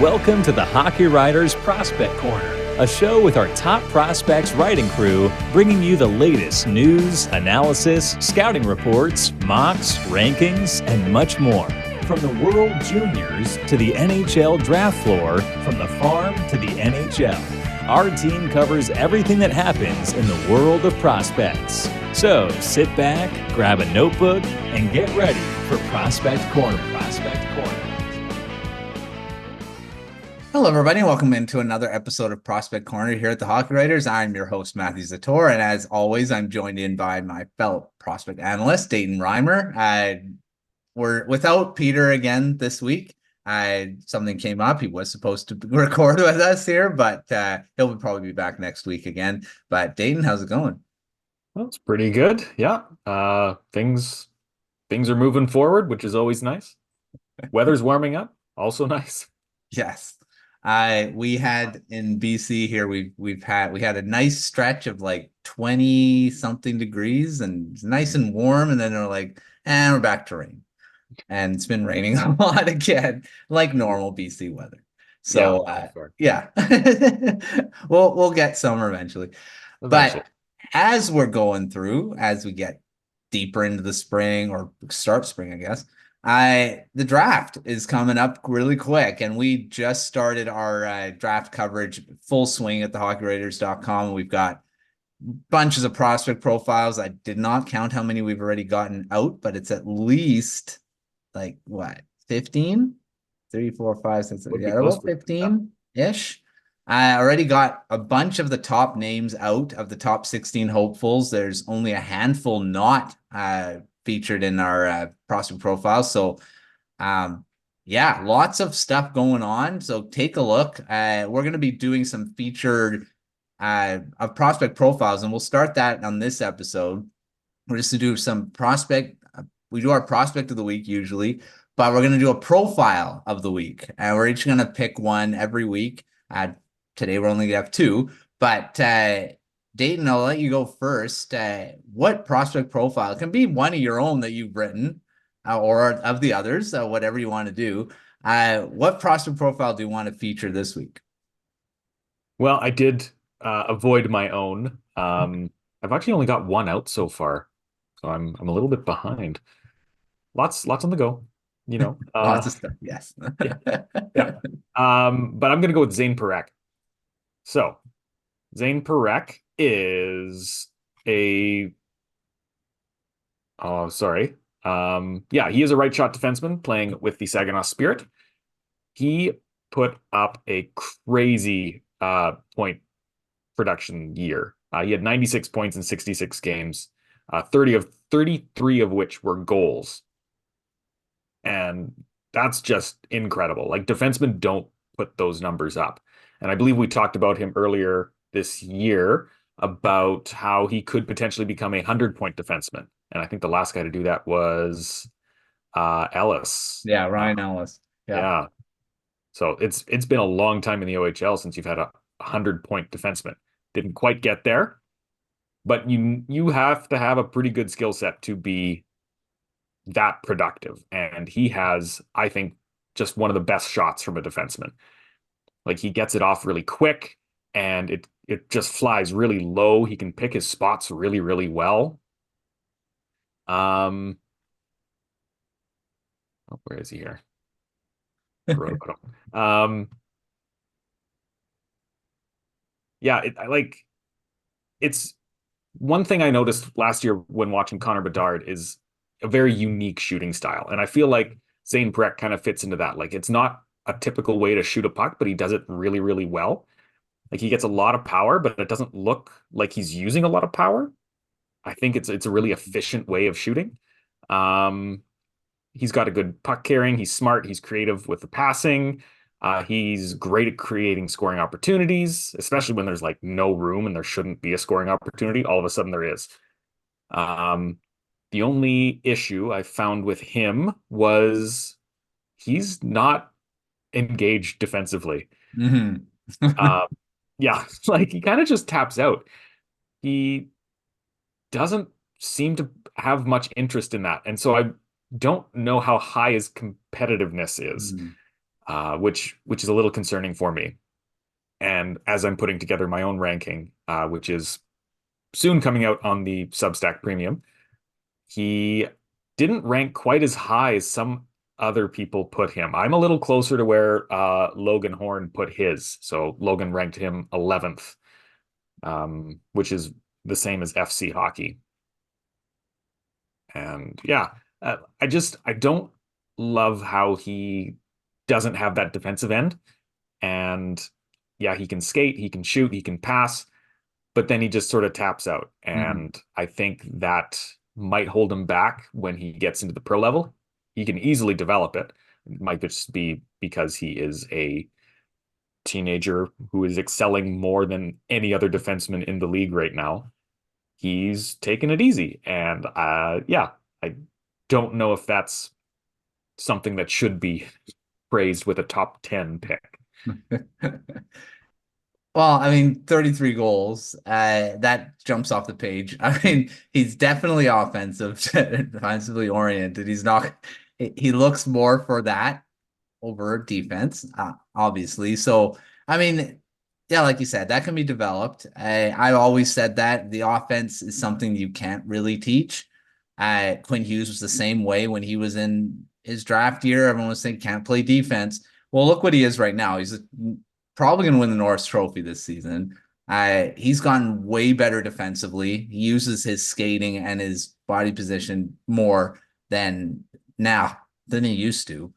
Welcome to the Hockey Writers Prospect Corner, a show with our top prospects writing crew, bringing you the latest news, analysis, scouting reports, mocks, rankings, and much more. From the World Juniors to the NHL Draft floor, from the farm to the NHL, our team covers everything that happens in the world of prospects. So sit back, grab a notebook, and get ready for Prospect Corner. Hello, everybody, and welcome into another episode of Prospect Corner here at the Hockey Writers. I'm your host, Matthew Zator, and as always, I'm joined in by my fellow prospect analyst, Dayton Reimer. We're without Peter again this week. Something came up. He was supposed to record with us here, but he'll probably be back next week again. But Dayton, how's it going? Well, it's pretty good. Yeah. Things are moving forward, which is always nice. Weather's warming up, also nice. Yes. We had in BC here, we had a nice stretch of like 20 something degrees and it's nice and warm, and then they're like, and we're back to rain. And it's been raining a lot again, like normal BC weather. So yeah. we'll get summer eventually. But as we're going through, as we get deeper into the spring or start spring, I guess, the draft is coming up really quick, and we just started our draft coverage full swing at thehockeywriters.com. We've got bunches of prospect profiles. I did not count how many we've already gotten out, but it's at least like what, 15? 3, 4, 5, 6, 7, yeah, about 15-ish. I already got a bunch of the top names out of the top 16 hopefuls. There's only a handful not featured in our prospect profile. So yeah, lots of stuff going on. So take a look. We're going to be doing some featured of prospect profiles, and we'll start that on this episode. We're just to do some prospect. We do our prospect of the week usually, but we're going to do a profile of the week, and we're each going to pick one every week. Today we're only going to have two, but Dayton, I'll let you go first. What prospect profile? It can be one of your own that you've written, or of the others, whatever you want to do. What prospect profile do you want to feature this week? Well, I did avoid my own. I've actually only got one out so far, so I'm a little bit behind. Lots on the go, you know. Lots of stuff, yes. yeah. But I'm going to go with Zayne Parekh. So, Zayne Parekh is he is a right shot defenseman playing with the Saginaw Spirit. He put up a crazy point production year. He had 96 points in 66 games, 33 of which were goals. And that's just incredible. Like, defensemen don't put those numbers up. And I believe we talked about him earlier this year about how he could potentially become a 100-point defenseman. And I think the last guy to do that was Ellis. Yeah, Ryan Ellis. Yeah. So it's been a long time in the OHL since you've had a 100-point defenseman. Didn't quite get there, but you have to have a pretty good skill set to be that productive. And he has, I think, just one of the best shots from a defenseman. Like, he gets it off really quick, and it just flies really low. He can pick his spots really, really well. Where is he here? It's one thing I noticed last year when watching Connor Bedard is a very unique shooting style. And I feel like Zayne Parekh kind of fits into that. Like, it's not a typical way to shoot a puck, but he does it really, really well. Like, he gets a lot of power, but it doesn't look like he's using a lot of power. I think it's a really efficient way of shooting. He's got a good puck carrying. He's smart. He's creative with the passing. He's great at creating scoring opportunities, especially when there's like no room and there shouldn't be a scoring opportunity. All of a sudden there is. The only issue I found with him was he's not engaged defensively. Mm-hmm. Yeah, like, he kind of just taps out. He doesn't seem to have much interest in that. And so I don't know how high his competitiveness is. which is a little concerning for me. And as I'm putting together my own ranking, which is soon coming out on the Substack Premium, he didn't rank quite as high as some other people put him. I'm a little closer to where Logan Horn put his. So Logan ranked him 11th, which is the same as FC Hockey. And yeah, I don't love how he doesn't have that defensive end. And yeah, he can skate, he can shoot, he can pass, but then he just sort of taps out. And I think that might hold him back when he gets into the pro level. He can easily develop it. It might just be because he is a teenager who is excelling more than any other defenseman in the league right now. He's taking it easy. And yeah, I don't know if that's something that should be praised with a top 10 pick. Well, I mean, 33 goals, that jumps off the page. I mean, he's definitely defensively oriented. He looks more for that over defense, obviously. So, I mean, yeah, like you said, that can be developed. I always said that the offense is something you can't really teach. Quinn Hughes was the same way when he was in his draft year. Everyone was saying can't play defense. Well, look what he is right now. He's probably going to win the Norris Trophy this season. He's gotten way better defensively. He uses his skating and his body position more than he used to.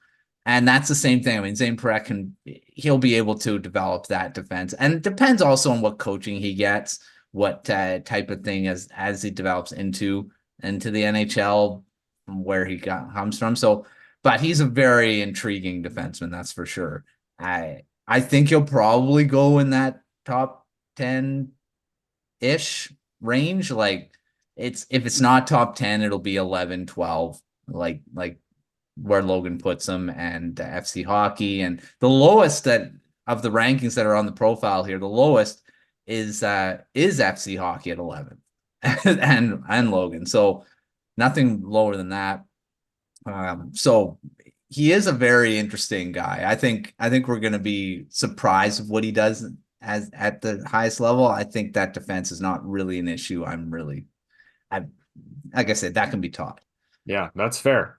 And that's the same thing. I mean, Zayne Parekh he'll be able to develop that defense. And it depends also on what coaching he gets, what type of thing as he develops into the NHL, from where he comes from. So, but he's a very intriguing defenseman, that's for sure. I think he'll probably go in that top 10-ish range. Like if it's not top 10, it'll be 11, 12, like where Logan puts him, and FC Hockey. And the lowest of the rankings that are on the profile here, the lowest is FC Hockey at 11 and Logan. So nothing lower than that. So he is a very interesting guy. I think we're going to be surprised of what he does at the highest level. I think that defense is not really an issue. Like I said, that can be taught. Yeah, that's fair.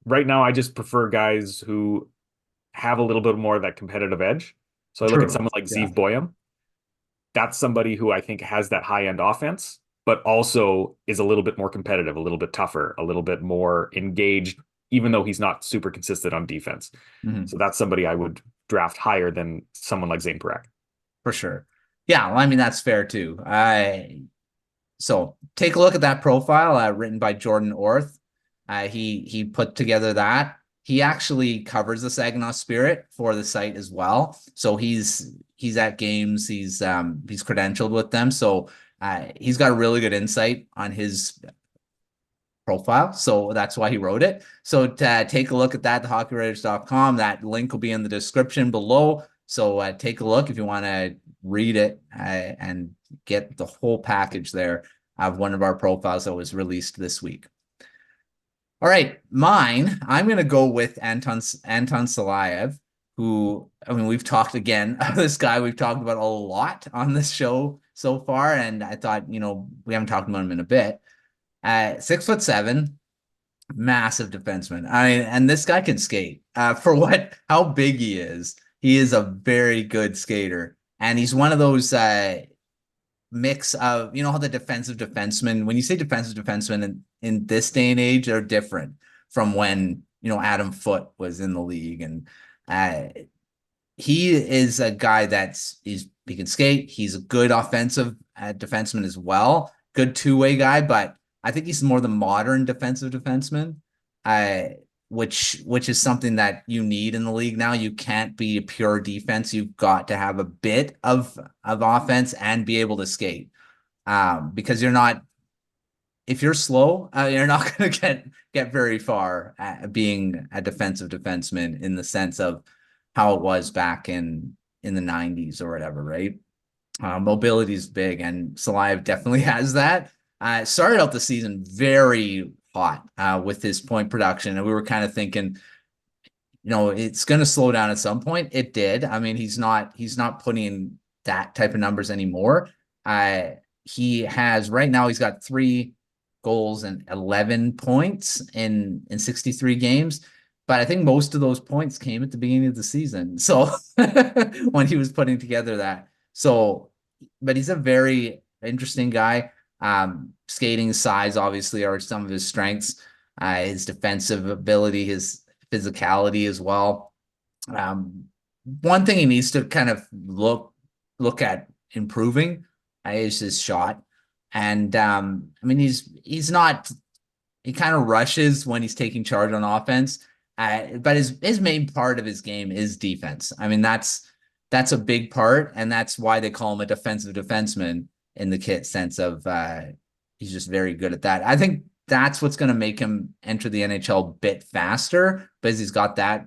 Right now, I just prefer guys who have a little bit more of that competitive edge. So I look at someone like Zeev Boyum. That's somebody who I think has that high-end offense, but also is a little bit more competitive, a little bit tougher, a little bit more engaged, even though he's not super consistent on defense. So that's somebody I would draft higher than someone like Zayne Parekh. For sure. Yeah, well, I mean, that's fair too. So take a look at that profile written by Jordan Orth. He put together that. He actually covers the Saginaw Spirit for the site as well. So he's at games. He's credentialed with them. So he's got a really good insight on his profile. So that's why he wrote it. So to take a look at that, thehockeywriters.com, that link will be in the description below. So take a look if you want to read it and get the whole package there of one of our profiles that was released this week. All right, I'm going to go with Anton Silayev, who, I mean, we've talked again, this guy we've talked about a lot on this show so far, and I thought, we haven't talked about him in a bit. 6'7", massive defenseman. And this guy can skate. For how big he is a very good skater, and he's one of those mix of, how the defensive defensemen, when you say defensive defensemen in this day and age, are different from when, Adam Foote was in the league. And he is a guy he can skate. He's a good offensive defenseman as well. Good two-way guy, but I think he's more the modern defensive defenseman, which is something that you need in the league now. You can't be a pure defense. You've got to have a bit of offense and be able to skate, because if you're slow, you're not going to get very far at being a defensive defenseman in the sense of how it was back in the 90s or whatever, right? Mobility is big, and Silayev definitely has that. Started out the season very hot with his point production, and we were kind of thinking it's going to slow down at some point. It did. I mean, he's not putting in that type of numbers anymore. He has right now, he's got 3 goals and 11 points in 63 games. But I think most of those points came at the beginning of the season. So when he was putting together that. So, but he's a very interesting guy. Skating, size, obviously, are some of his strengths. His defensive ability, his physicality as well. One thing he needs to kind of look at improving is his shot. And I mean, he kind of rushes when he's taking charge on offense. But his main part of his game is defense. I mean, that's a big part, and that's why they call him a defensive defenseman in the kit sense of he's just very good at that. I think that's what's going to make him enter the NHL a bit faster, because he's got that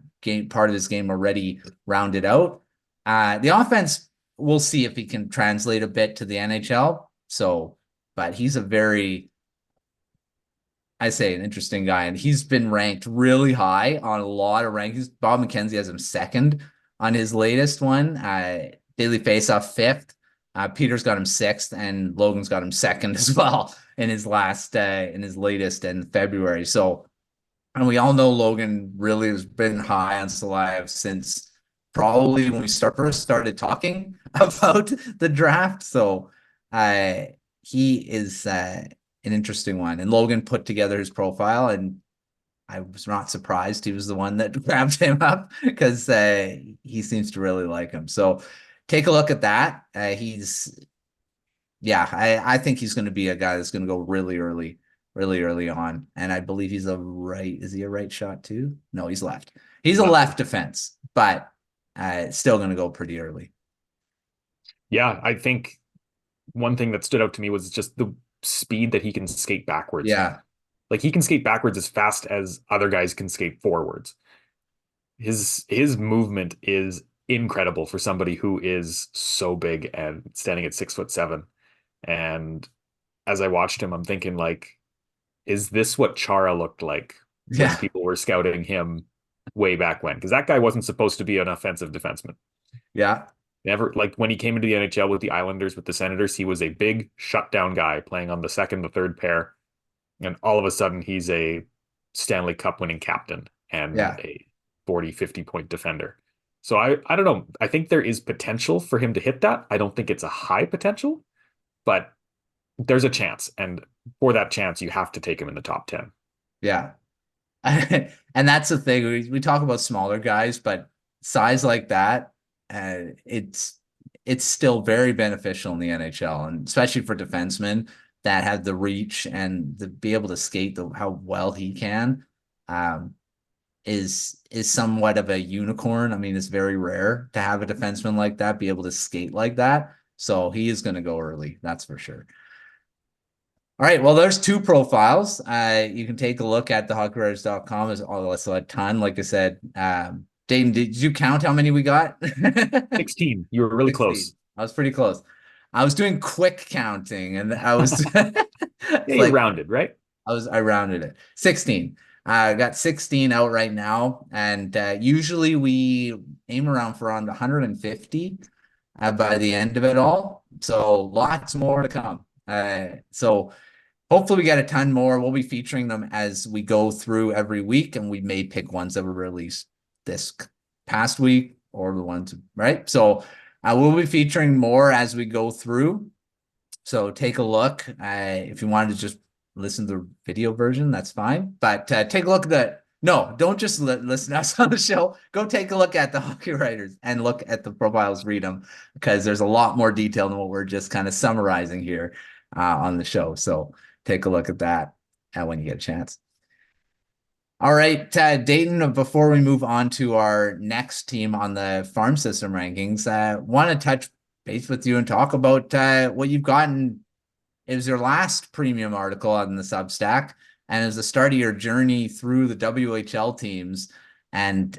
part of his game already rounded out. The offense, we'll see if he can translate a bit to the NHL. So, but he's an interesting guy, and he's been ranked really high on a lot of rankings. Bob McKenzie has him 2nd on his latest one. Daily Faceoff 5th. Peter's got him 6th, and Logan's got him 2nd as well in his latest in February. So, and we all know Logan really has been high on Silayev since probably when we first started talking about the draft. So, he is an interesting one. And Logan put together his profile, and I was not surprised he was the one that grabbed him up, because he seems to really like him. So take a look at that. I think he's going to be a guy that's going to go really early on. And I believe is he a right shot too? No, he's left. He's a left defense, but still going to go pretty early. Yeah, I think one thing that stood out to me was just the speed that he can skate backwards. Yeah. Like, he can skate backwards as fast as other guys can skate forwards. His movement is incredible for somebody who is so big and standing at 6'7". And as I watched him, I'm thinking, like, is this what Chara looked like when people were scouting him way back when? Because that guy wasn't supposed to be an offensive defenseman. Yeah. Never, like, when he came into the NHL with the Islanders, with the Senators, he was a big shutdown guy playing on the 2nd, the 3rd pair. And all of a sudden, he's a Stanley Cup winning captain and a 40, 50-point defender. So I don't know. I think there is potential for him to hit that. I don't think it's a high potential, but there's a chance. And for that chance, you have to take him in the top 10. Yeah. And that's the thing. We talk about smaller guys, but size like that, it's still very beneficial in the NHL, and especially for defensemen that have the reach and to be able to skate how well he can, is somewhat of a unicorn. I mean, it's very rare to have a defenseman like that be able to skate like that. So he is going to go early, that's for sure. All right, well, there's 2 profiles. You can take a look at thehockeywriters.com. There's also a ton. Like I said, Dayton, did you count how many we got? 16. You were really 16. close. I was pretty close. I was doing quick counting, and I was you rounded, right? I rounded it. 16. I got 16 out right now, and usually we aim around 150 by the end of it all. So lots more to come. So hopefully we get a ton more. We'll be featuring them as we go through every week, and we may pick ones that were released this past week or the ones, right? So we'll be featuring more as we go through. So take a look. If you wanted to just listen to the video version, that's fine. But take a look at that. No, don't just listen to us on the show. Go take a look at the Hockey Writers and look at the profiles, read them, because there's a lot more detail than what we're just kind of summarizing here on the show. So take a look at that when you get a chance. All right, Dayton, before we move on to our next team on the farm system rankings, want to touch base with you and talk about what you've gotten. It was your last premium article on the Substack, and it was the start of your journey through the WHL teams. And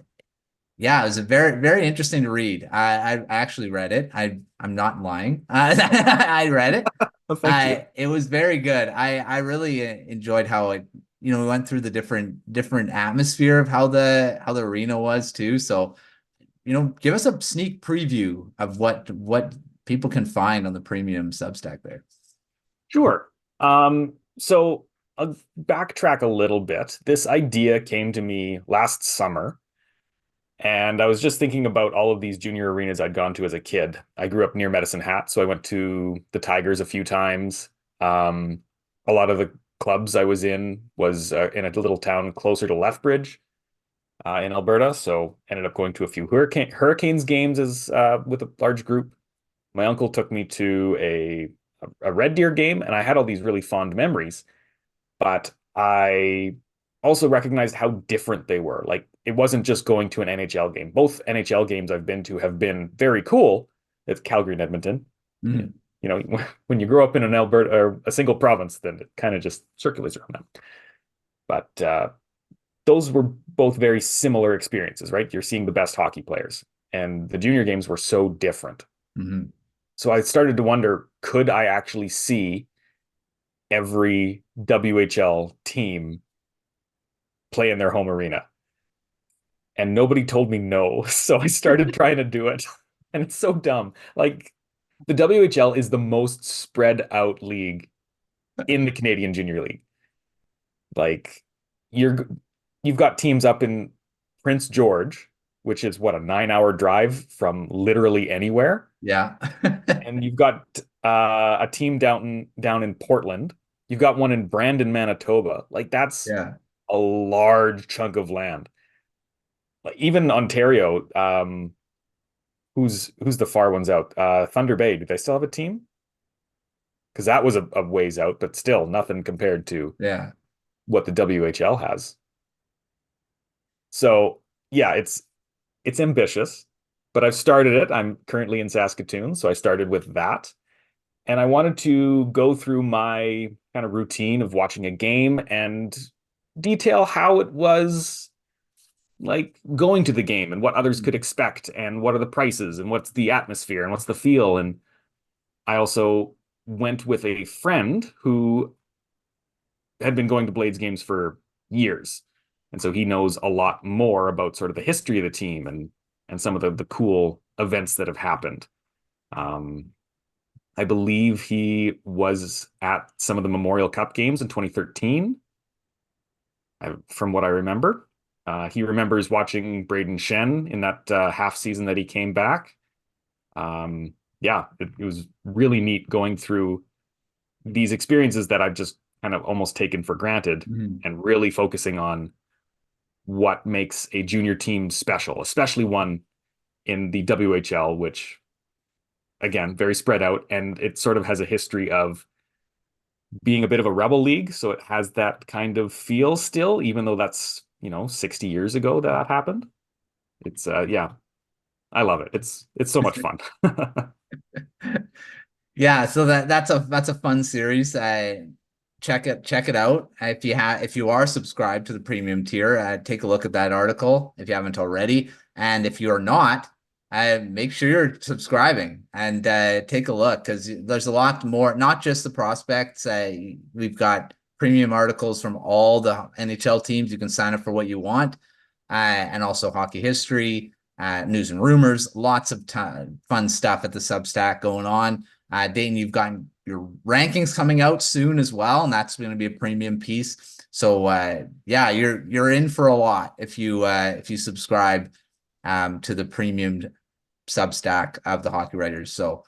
yeah, it was a very, very interesting to read. I actually read it. I'm not lying. I read it. Thank you. It was very good. I really enjoyed how it we went through the different atmosphere of how the arena was too. So, give us a sneak preview of what people can find on the premium Substack there. Sure. So I'll backtrack a little bit. This idea came to me last summer, and I was just thinking about all of these junior arenas I'd gone to as a kid. I grew up near Medicine Hat, so I went to the Tigers a few times. A lot of the clubs I was in was in a little town closer to Lethbridge in Alberta, so ended up going to a few Hurricanes games as with a large group. My uncle took me to a Red Deer game, and I had all these really fond memories, but I also recognized how different they were. Like, it wasn't just going to an NHL game. Both NHL games I've been to have been very cool. It's Calgary and Edmonton. Mm. When you grow up in an Alberta or a single province, then it kind of just circulates around them. But those were both very similar experiences, right? You're seeing the best hockey players, and the junior games were so different. Mm-hmm. So I started to wonder, could I actually see every WHL team play in their home arena? And nobody told me no. So I started trying to do it. And it's so dumb. Like, the WHL is the most spread out league in the Canadian Junior League. Like, you've got teams up in Prince George, which is what, a 9-hour drive from literally anywhere. Yeah. And you've got a team down in Portland. You've got one in Brandon, Manitoba. Like, that's a large chunk of land. Like, even Ontario, who's the far ones out? Thunder Bay. Do they still have a team? Because that was a ways out, but still nothing compared to what the WHL has. So yeah, it's ambitious, but I've started it. I'm currently in Saskatoon, so I started with that. And I wanted to go through my kind of routine of watching a game and detail how it was like going to the game and what others could expect and what are the prices and what's the atmosphere and what's the feel. And I also went with a friend who had been going to Blades games for years. And so he knows a lot more about sort of the history of the team and some of the cool events that have happened. I believe he was at some of the Memorial Cup games in 2013, from what I remember. He remembers watching Braden Shen in that half season that he came back. It was really neat going through these experiences that I've just kind of almost taken for granted and really focusing on what makes a junior team special, especially one in the WHL, which, again, very spread out, and it sort of has a history of being a bit of a rebel league. So it has that kind of feel still, even though that's 60 years ago that happened. It's I love it. It's so much fun. Yeah, so that's a fun series. Check it out. If you are subscribed to the premium tier, take a look at that article if you haven't already. And if you're not, make sure you're subscribing and take a look, because there's a lot more, not just the prospects. We've got premium articles from all the NHL teams. You can sign up for what you want, and also hockey history, news and rumors, lots of fun stuff at the Substack going on. Dayton, you've got your rankings coming out soon as well, and that's going to be a premium piece. So you're in for a lot if you subscribe to the premium Substack of the Hockey Writers. So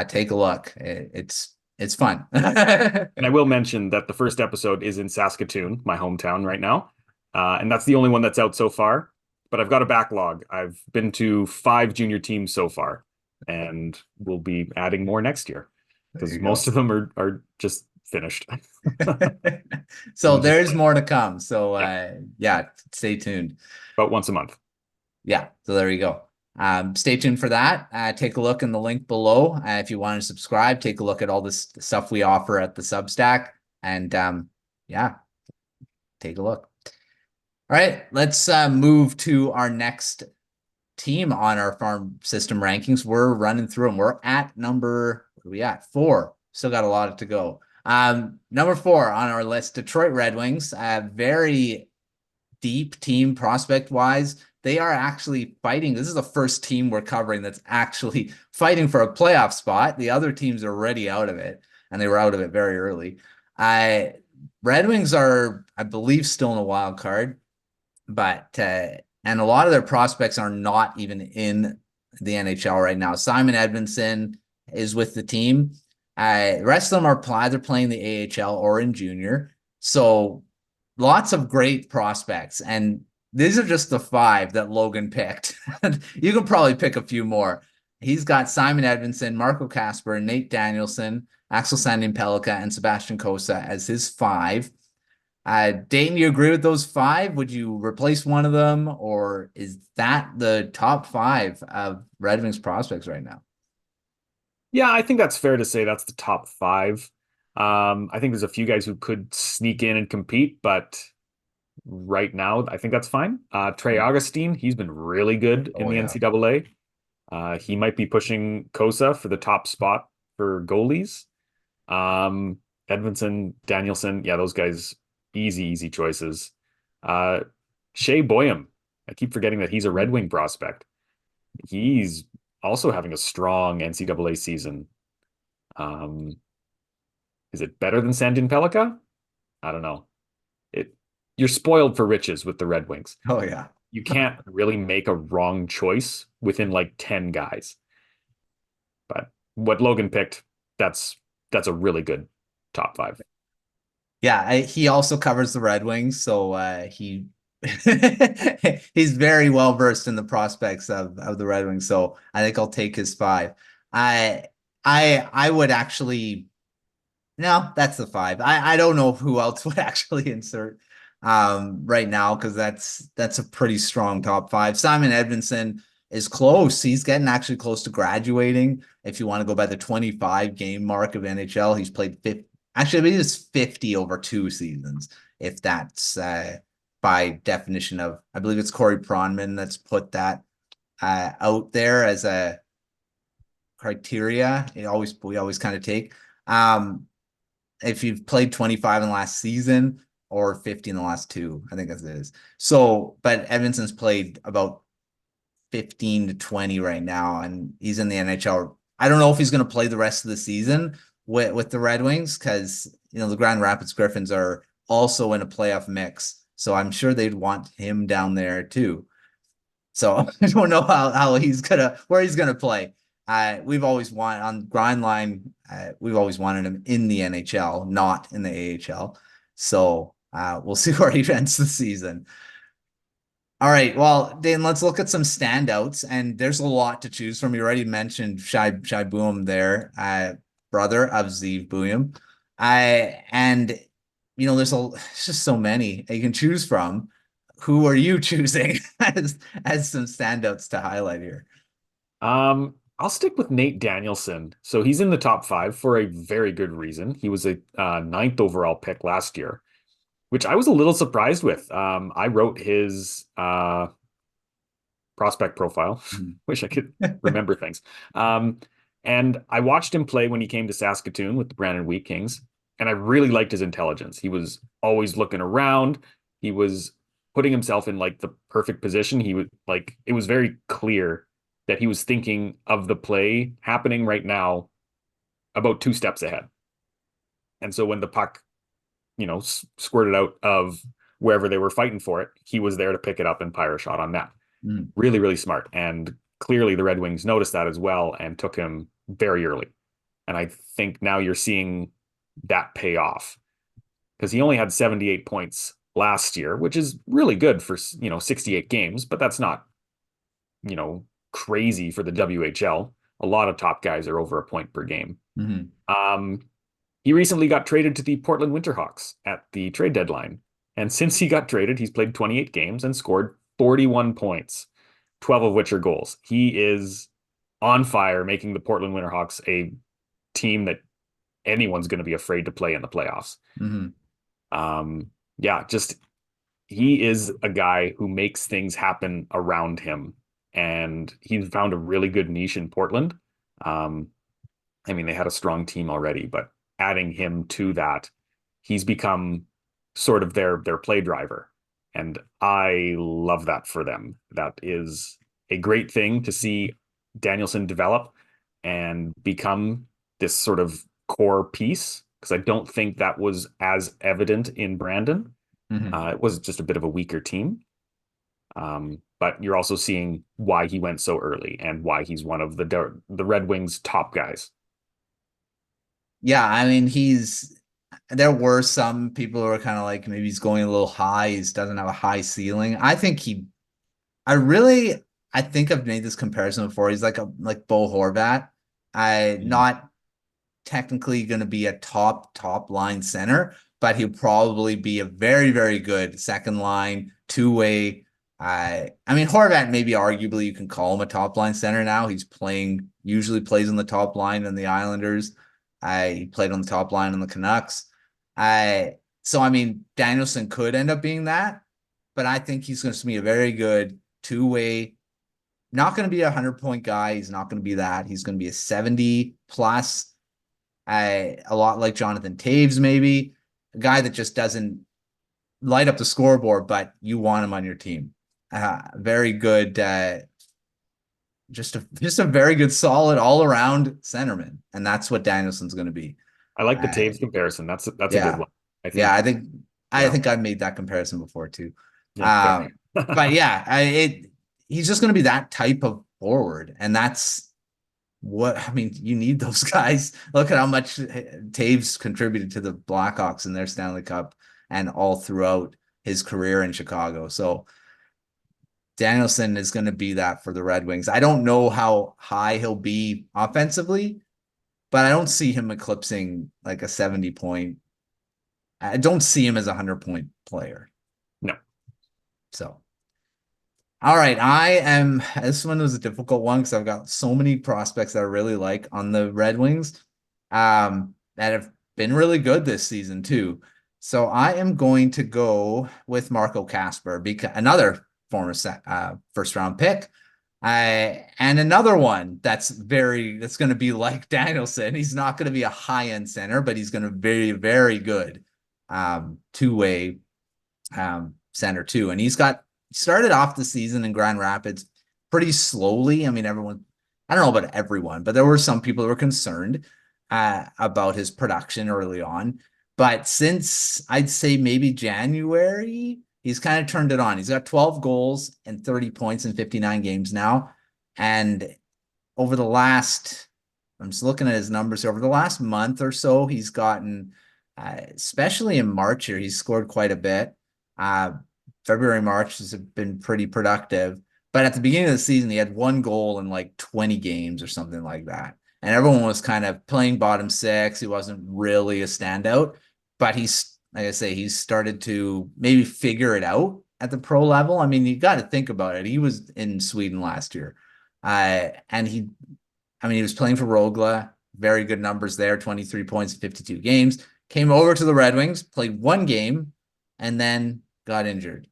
take a look. It's fun. And I will mention that the first episode is in Saskatoon, my hometown right now. And that's the only one that's out so far. But I've got a backlog. I've been to 5 junior teams so far, and we'll be adding more next year because most of them are just finished. So there's more to come. So stay tuned. About once a month. Yeah. So there you go. Stay tuned for that. Take a look in the link below. If you want to subscribe, take a look at all this stuff we offer at the Substack, and take a look. All right, let's move to our next team on our farm system rankings. We're running through them. We're at number, what are we at? 4. Still got a lot to go. Number 4 on our list, Detroit Red Wings. Very deep team prospect wise. They are actually fighting. This is the first team we're covering that's actually fighting for a playoff spot. The other teams are already out of it, and they were out of it very early. Red Wings are, I believe, still in a wild card, but and a lot of their prospects are not even in the NHL right now. Simon Edvinsson is with the team. The rest of them are either playing the AHL or in junior. So lots of great prospects. And these are just the 5 that Logan picked. You can probably pick a few more. He's got Simon Edvinsson, Marco Kasper, Nate Danielson, Axel Sandin-Pellikka, and Sebastian Cossa as his 5. Dayton, you agree with those 5? Would you replace one of them, or is that the top 5 of Red Wings prospects right now? Yeah, I think that's fair to say that's the top 5. I think there's a few guys who could sneak in and compete, but right now I think that's fine. Trey Augustine, he's been really good in the NCAA. He might be pushing Cossa for the top spot for goalies. Edvinsson, Danielson, yeah, those guys, easy choices. Shea Boyum, I keep forgetting that he's a Red Wing prospect. He's also having a strong NCAA season. Is it better than Sandin-Pellikka? I don't know. You're spoiled for riches with the Red Wings. Oh, yeah. You can't really make a wrong choice within like 10 guys. But what Logan picked, that's a really good top 5. Yeah, he also covers the Red Wings, so he's very well versed in the prospects of the Red Wings. So I think I'll take his 5. I would actually, no, that's the 5. I don't know who else would actually insert right now, because that's a pretty strong top 5. Simon Edvinsson is close. He's getting actually close to graduating. If you want to go by the 25 game mark of NHL, he's played 50. Actually, I believe it's 50 over 2 seasons, if that's by definition of, I believe it's Corey Pronman that's put that out there as a criteria. We always kind of take. If you've played 25 in the last season or 50 in the last 2, I think that's it is. So, but Edvinsson's played about 15 to 20 right now, and he's in the NHL. I don't know if he's going to play the rest of the season with the Red Wings, because the Grand Rapids Griffins are also in a playoff mix, so I'm sure they'd want him down there too. So I don't know where he's gonna play. We've always wanted on Grindline. We've always wanted him in the NHL, not in the AHL. So we'll see where he ends the season. All right, well, Dan, let's look at some standouts, and there's a lot to choose from. You already mentioned Shai Buium there, brother of Zeev Buium. And there's just so many you can choose from. Who are you choosing as some standouts to highlight here? I'll stick with Nate Danielson. So he's in the top 5 for a very good reason. He was a 9th overall pick last year, which I was a little surprised with. I wrote his prospect profile. Wish I could remember things. And I watched him play when he came to Saskatoon with the Brandon Wheat Kings, and I really liked his intelligence. He was always looking around. He was putting himself in like the perfect position. He was like, it was very clear that he was thinking of the play happening right now about 2 steps ahead. And so when the puck, squirted out of wherever they were fighting for it, he was there to pick it up and fire a shot on net. Really, really smart. And clearly the Red Wings noticed that as well and took him very early. And I think now you're seeing that pay off, because he only had 78 points last year, which is really good for 68 games, but that's not crazy for the WHL. A lot of top guys are over a point per game. He recently got traded to the Portland Winterhawks at the trade deadline, and since he got traded, he's played 28 games and scored 41 points, 12 of which are goals. He is on fire, making the Portland Winterhawks a team that anyone's going to be afraid to play in the playoffs. He is a guy who makes things happen around him, and he's found a really good niche in Portland. They had a strong team already, but adding him to that, he's become sort of their play driver. And I love that for them. That is a great thing to see Danielson develop and become this sort of core piece, because I don't think that was as evident in Brandon. It was just a bit of a weaker team. But you're also seeing why he went so early and why he's one of the Red Wings' top guys. Yeah, I mean, there were some people who are kind of like, maybe he's going a little high. He doesn't have a high ceiling. I think I think I've made this comparison before. He's like Bo Horvat. Not technically going to be a top line center, but he'll probably be a very, very good second line, two-way. I mean, Horvat, maybe arguably you can call him a top line center now. Usually plays on the top line in the Islanders. He played on the top line on the Canucks. So I mean, Danielson could end up being that, but I think he's going to be a very good two-way. Not going to be a 100-point guy. He's not going to be that. He's going to be a 70 plus. A lot like Jonathan Taves, maybe a guy that just doesn't light up the scoreboard, but you want him on your team. Very good. Just a very good, solid all around centerman. And that's what Danielson's going to be. I like the Taves comparison. That's a good one. I think I've made that comparison before too. Yeah, but yeah, he's just going to be that type of forward. And that's what, I mean, you need those guys. Look at how much Taves contributed to the Blackhawks in their Stanley Cup and all throughout his career in Chicago. So Danielson is going to be that for the Red Wings. I don't know how high he'll be offensively, but I don't see him eclipsing like a 70-point. I don't see him as a 100-point player. No. So, all right. This one was a difficult one because I've got so many prospects that I really like on the Red Wings that have been really good this season too. So I am going to go with Marco Kasper, because another former first round pick. And another one that's going to be like Danielson. He's not going to be a high-end center, but he's going to be very, very good two-way center too. And he started off the season in Grand Rapids pretty slowly. I mean, I don't know about everyone, but there were some people who were concerned about his production early on. But since I'd say maybe January, he's kind of turned it on. He's got 12 goals and 30 points in 59 games now. And over the last, I'm just looking at his numbers, over the last month or so, he's gotten, especially in March here, he's scored quite a bit. February, March has been pretty productive. But at the beginning of the season, he had 1 goal in like 20 games or something like that. And everyone was kind of playing bottom six. He wasn't really a standout, but like I say, he's started to maybe figure it out at the pro level. I mean, you got to think about it. He was in Sweden last year. And he was playing for Rogla, very good numbers there, 23 points in 52 games. Came over to the Red Wings, played 1 game, and then got injured.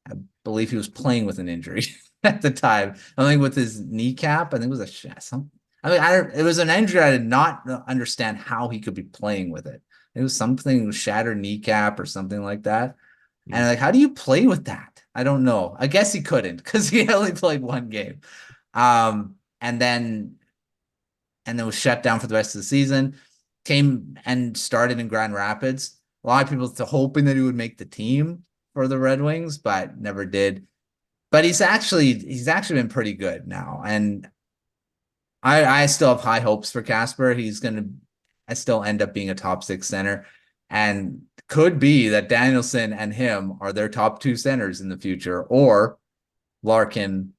I believe he was playing with an injury at the time. I think with his kneecap, I think it was it was an injury. I did not understand how he could be playing with it. It was something with shattered kneecap or something like that. And like, how do you play with that? I don't know. I guess he couldn't because he only played 1 game. And then was shut down for the rest of the season. Came and started in Grand Rapids. A lot of people hoping that he would make the team for the Red Wings, but never did. But he's actually been pretty good now. And I still have high hopes for Kasper. I still end up being a top 6 center, and could be that Danielson and him are their top 2 centers in the future, or Larkin,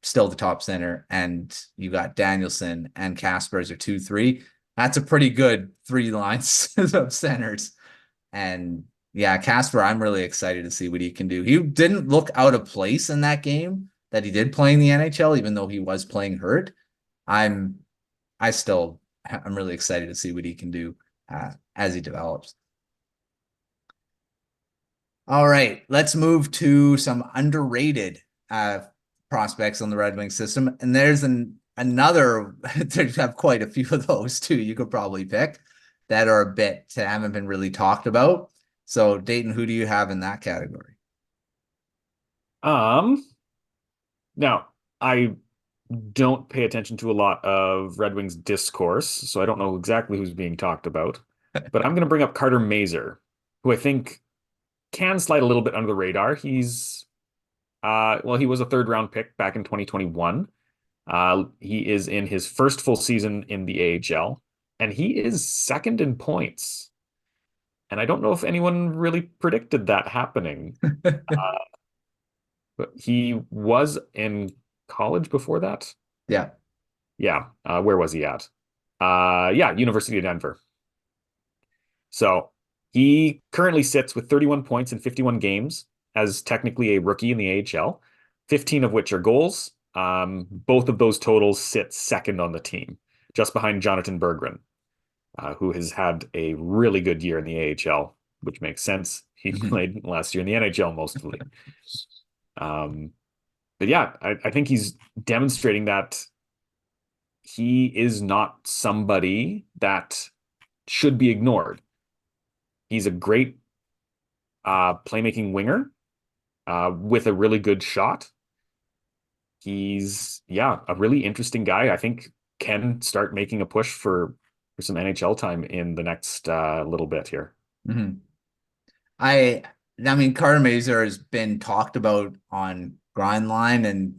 still the top center, and you got Danielson and Kasper as your 2-3. That's a pretty good 3 lines of centers. And yeah, Kasper, I'm really excited to see what he can do. He didn't look out of place in that game that he did play in the NHL, even though he was playing hurt. I'm really excited to see what he can do as he develops. All right, let's move to some underrated prospects on the Red Wings system. And there's another, they have quite a few of those too, you could probably pick. that are a bit haven't been really talked about. So Dayton, who do you have in that category? Now I don't pay attention to a lot of Red Wings discourse, so I don't know exactly who's being talked about. But I'm going to bring up Carter Mazur, who I think can slide a little bit under the radar. He's well, he was a third round pick back in 2021. He is in his first full season in the AHL, and he is second in points. And I don't know if anyone really predicted that happening. But he was in college before that. Yeah. Yeah. Where was he at? Yeah, University of Denver. So he currently sits with 31 points in 51 games as technically a rookie in the AHL, 15 of which are goals. Both of those totals sit second on the team, just behind Jonathan Berggren, who has had a really good year in the AHL, which makes sense. He played last year in the NHL mostly. But yeah, I think he's demonstrating that he is not somebody that should be ignored. He's a great playmaking winger with a really good shot. He's, yeah, a really interesting guy. I think can start making a push for some NHL time in the next little bit here. Mm-hmm. I mean, Carter Mazur has been talked about on Grindline and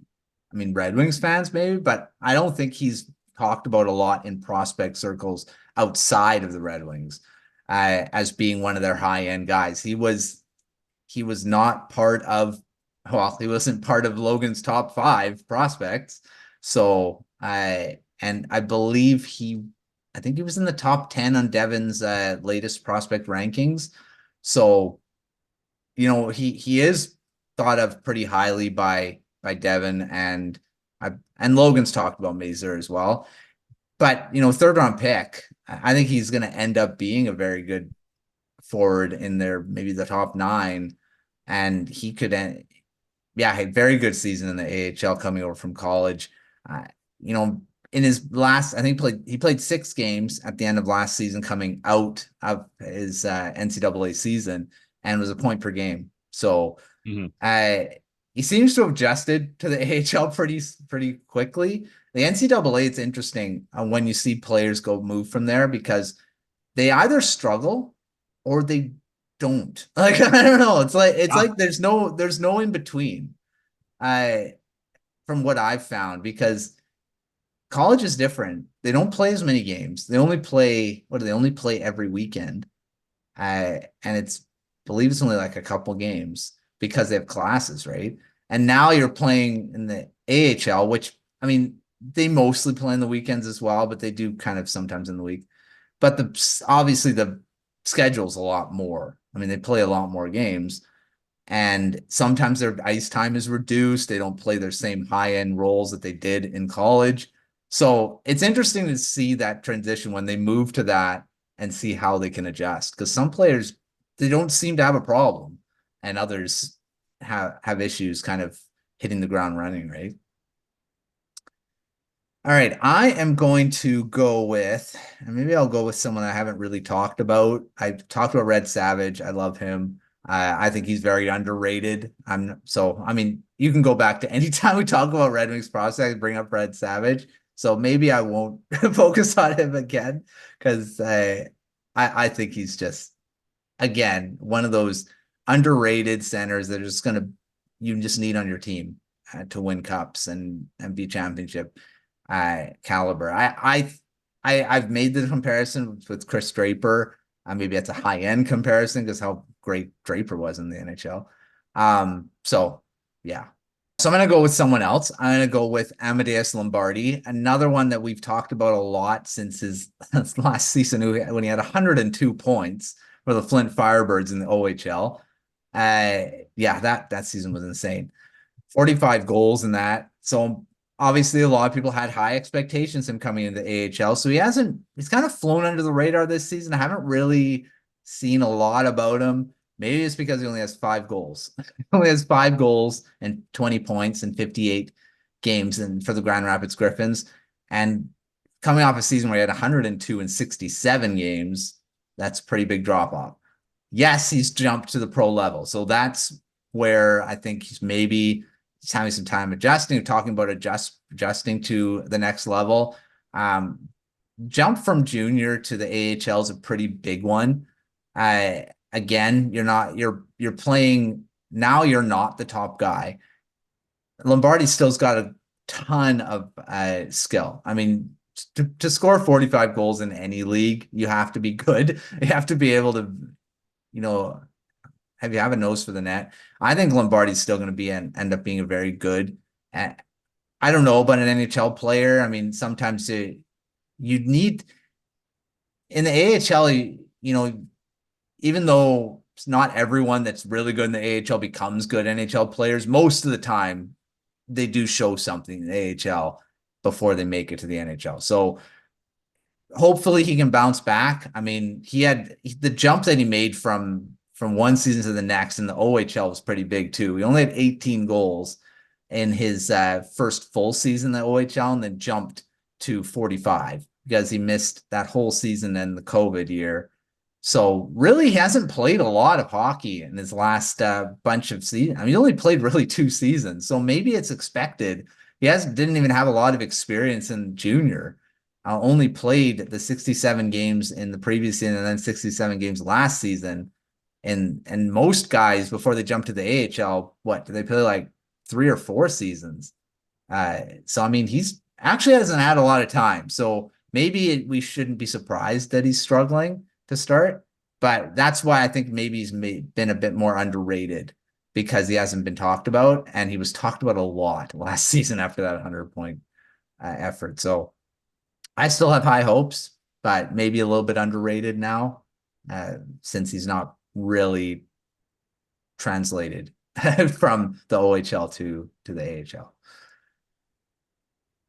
I mean Red Wings fans maybe, but I don't think he's talked about a lot in prospect circles outside of the Red Wings as being one of their high end guys. He was not part of, well, he wasn't part of Logan's top 5 prospects. So and I believe I think he was in the top 10 on Devin's latest prospect rankings. So, you know, he is thought of pretty highly by Devin, and Logan's talked about Mazur as well. But, you know, third round pick, I think he's going to end up being a very good forward in there, maybe the top 9. And he could end, yeah, had very good season in the AHL coming over from college. You know, in his last, I think he played 6 games at the end of last season coming out of his NCAA season, and was a point per game. So he seems to have adjusted to the AHL pretty quickly. The NCAA, it's interesting when you see players move from there, because they either struggle or they don't. Like, I don't know. It's like there's no in between. From what I've found, because college is different. They don't play as many games. They only play every weekend. And it's, believe it's only like a couple games because they have classes, right? And now you're playing in the AHL, which, I mean, they mostly play on the weekends as well, but they do kind of sometimes in the week. But obviously the schedule's a lot more. I mean, they play a lot more games, and sometimes their ice time is reduced. They don't play their same high-end roles that they did in college. So it's interesting to see that transition when they move to that and see how they can adjust. Because some players, they don't seem to have a problem, and others have issues kind of hitting the ground running, right? All right, I am going to go with, and maybe I'll go with someone I haven't really talked about. I've talked about Red Savage. I love him. I think he's very underrated. I mean, you can go back to anytime we talk about Red Wings prospects, bring up Red Savage. So maybe I won't focus on him again, because I think he's just, again, one of those underrated centers that are just you just need on your team to win cups and be championship caliber. I've made the comparison with Chris Draper. Maybe that's a high-end comparison because how great Draper was in the NHL. So yeah. So I'm going to go with someone else. I'm going to go with Amadeus Lombardi, another one that we've talked about a lot since his last season when he had 102 points for the Flint Firebirds in the OHL. Yeah, that season was insane. 45 goals in that. So obviously a lot of people had high expectations of him coming into the AHL. So he's kind of flown under the radar this season. I haven't really seen a lot about him. Maybe it's because he only has 5 goals. He only has 5 goals and 20 points in 58 games for the Grand Rapids Griffins. And coming off a season where he had 102 in 67 games, That's a pretty big drop off. Yes, he's jumped to the pro level. So that's where I think he's having some time adjusting, talking about adjusting to the next level. Jump from junior to the AHL is a pretty big one. Again, you're playing now, you're not the top guy. Lombardi still's got a ton of skill. I mean, to score 45 goals in any league, you have to be good. You have to be able to, have a nose for the net. I think Lombardi's still going to end up being a very good. I don't know about an NHL player. I mean, sometimes you'd need in the AHL, even though it's not everyone that's really good in the AHL becomes good NHL players, most of the time they do show something in the AHL before they make it to the NHL. So hopefully he can bounce back. I mean, the jump that he made from one season to the next in the OHL was pretty big too. He only had 18 goals in his first full season in the OHL, and then jumped to 45 because he missed that whole season and the COVID year. So really, he hasn't played a lot of hockey in his last bunch of seasons. I mean, he only played really 2 seasons, so maybe it's expected. He didn't even have a lot of experience in junior. Only played the 67 games in the previous season and then 67 games last season. And most guys before they jump to the AHL, do they play like 3 or 4 seasons? So I mean, he's actually hasn't had a lot of time. So maybe we shouldn't be surprised that he's struggling to start. But that's why I think maybe he's been a bit more underrated, because he hasn't been talked about, and he was talked about a lot last season after that 100-point effort. So I still have high hopes, but maybe a little bit underrated now, since he's not really translated from the OHL to the AHL.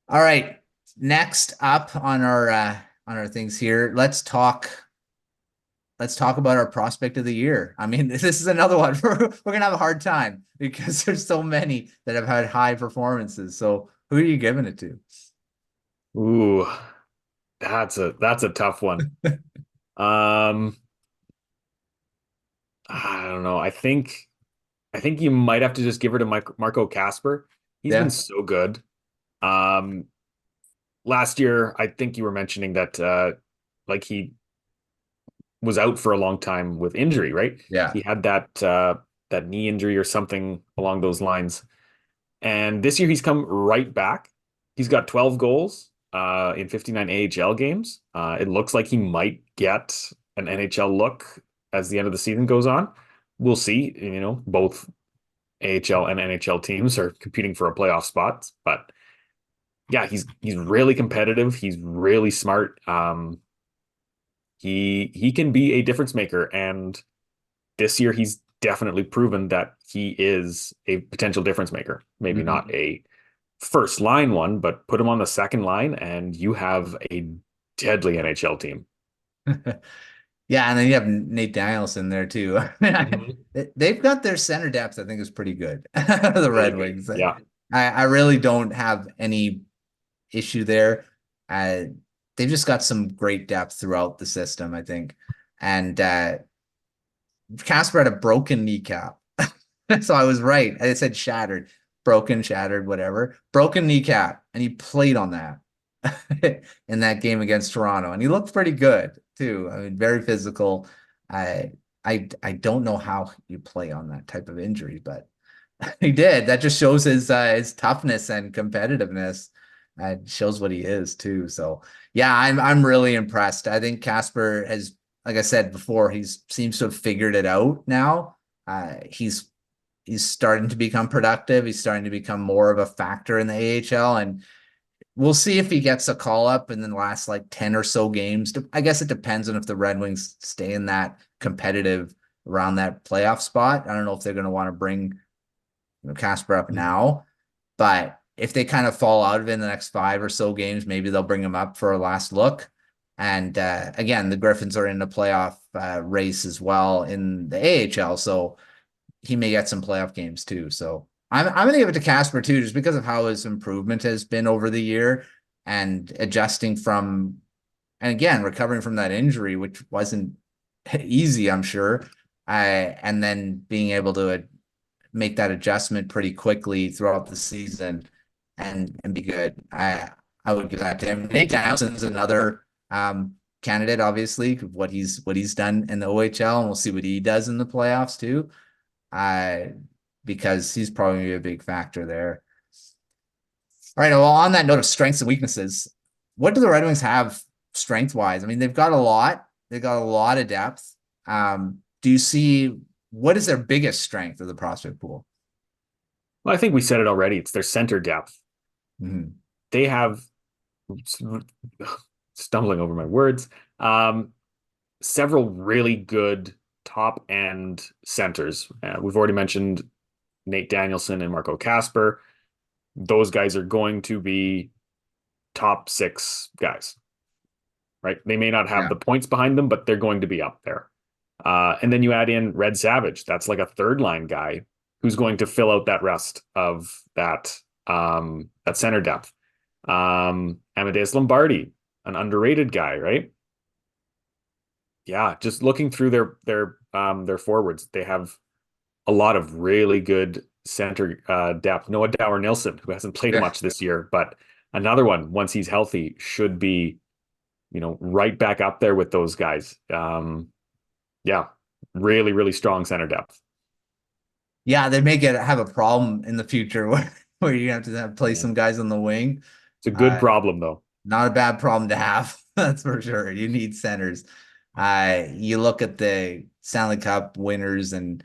All right, next up on our things here, let's talk about our prospect of the year. I mean, this is another one we're gonna have a hard time because there's so many that have had high performances. So who are you giving it to? Ooh, that's a tough one. I don't know. I think you might have to just give her to Marco Kasper. He's been so good. Last year, I think you were mentioning that he was out for a long time with injury, right? Yeah. He had that knee injury or something along those lines. And this year he's come right back. He's got 12 goals in 59 AHL games. It looks like he might get an NHL look as the end of the season goes on. We'll see. Both AHL and NHL teams are competing for a playoff spot. But yeah, he's really competitive. He's really smart. He can be a difference maker, and this year he's definitely proven that he is a potential difference maker. Maybe not a first line one, but put him on the second line and you have a deadly NHL team. Yeah, and then you have Nate Danielson there too. They've got their center depth, I think, is pretty good. The Red Wings. Yeah. I really don't have any issue there. They've just got some great depth throughout the system, I think. And Kasper had a broken kneecap. So I was right. I said shattered, broken, shattered, whatever. Broken kneecap. And he played on that in that game against Toronto. And he looked pretty good too. I mean, very physical. I don't know how you play on that type of injury, but he did. That just shows his toughness and competitiveness. Shows what he is too. So yeah, I'm really impressed. I think Kasper has, like I said before, seems to have figured it out now. He's starting to become productive. He's starting to become more of a factor in the AHL, and we'll see if he gets a call up in the last like 10 or so games. I guess it depends on if the Red Wings stay in that competitive around that playoff spot. I don't know if they're going to want to bring Kasper up now, but if they kind of fall out of it in the next 5 or so games, maybe they'll bring him up for a last look. And again, the Griffins are in the playoff race as well in the AHL, so he may get some playoff games too. So I'm going to give it to Kasper too, just because of how his improvement has been over the year and adjusting from, and again, recovering from that injury, which wasn't easy, I'm sure. And then being able to make that adjustment pretty quickly throughout the season and be good. I would give that to him. Nate Danielson's another candidate, obviously, what he's done in the OHL, and we'll see what he does in the playoffs too. Because he's probably gonna be a big factor there. All right. Well, on that note of strengths and weaknesses, what do the Red Wings have strength wise? I mean, they've got a lot. They've got a lot of depth. Do you see what is their biggest strength of the prospect pool? Well, I think we said it already. It's their center depth. Mm-hmm. They have, stumbling over my words, several really good top end centers. We've already mentioned Nate Danielson and Marco Kasper. Those guys are going to be top 6 guys, right? They may not have the points behind them, but they're going to be up there. And then you add in Red Savage. That's like a third line guy who's going to fill out that rest of that center depth. Amadeus Lombardi, an underrated guy, right? Yeah, just looking through their forwards, they have a lot of really good center depth. Noah Dower Nilsson, who hasn't played much this year, but another one, once he's healthy, should be, right back up there with those guys. Yeah, really, really strong center depth. Yeah, they may have a problem in the future where you have to play some guys on the wing. It's a good problem, though. Not a bad problem to have. That's for sure. You need centers. You look at the Stanley Cup winners, and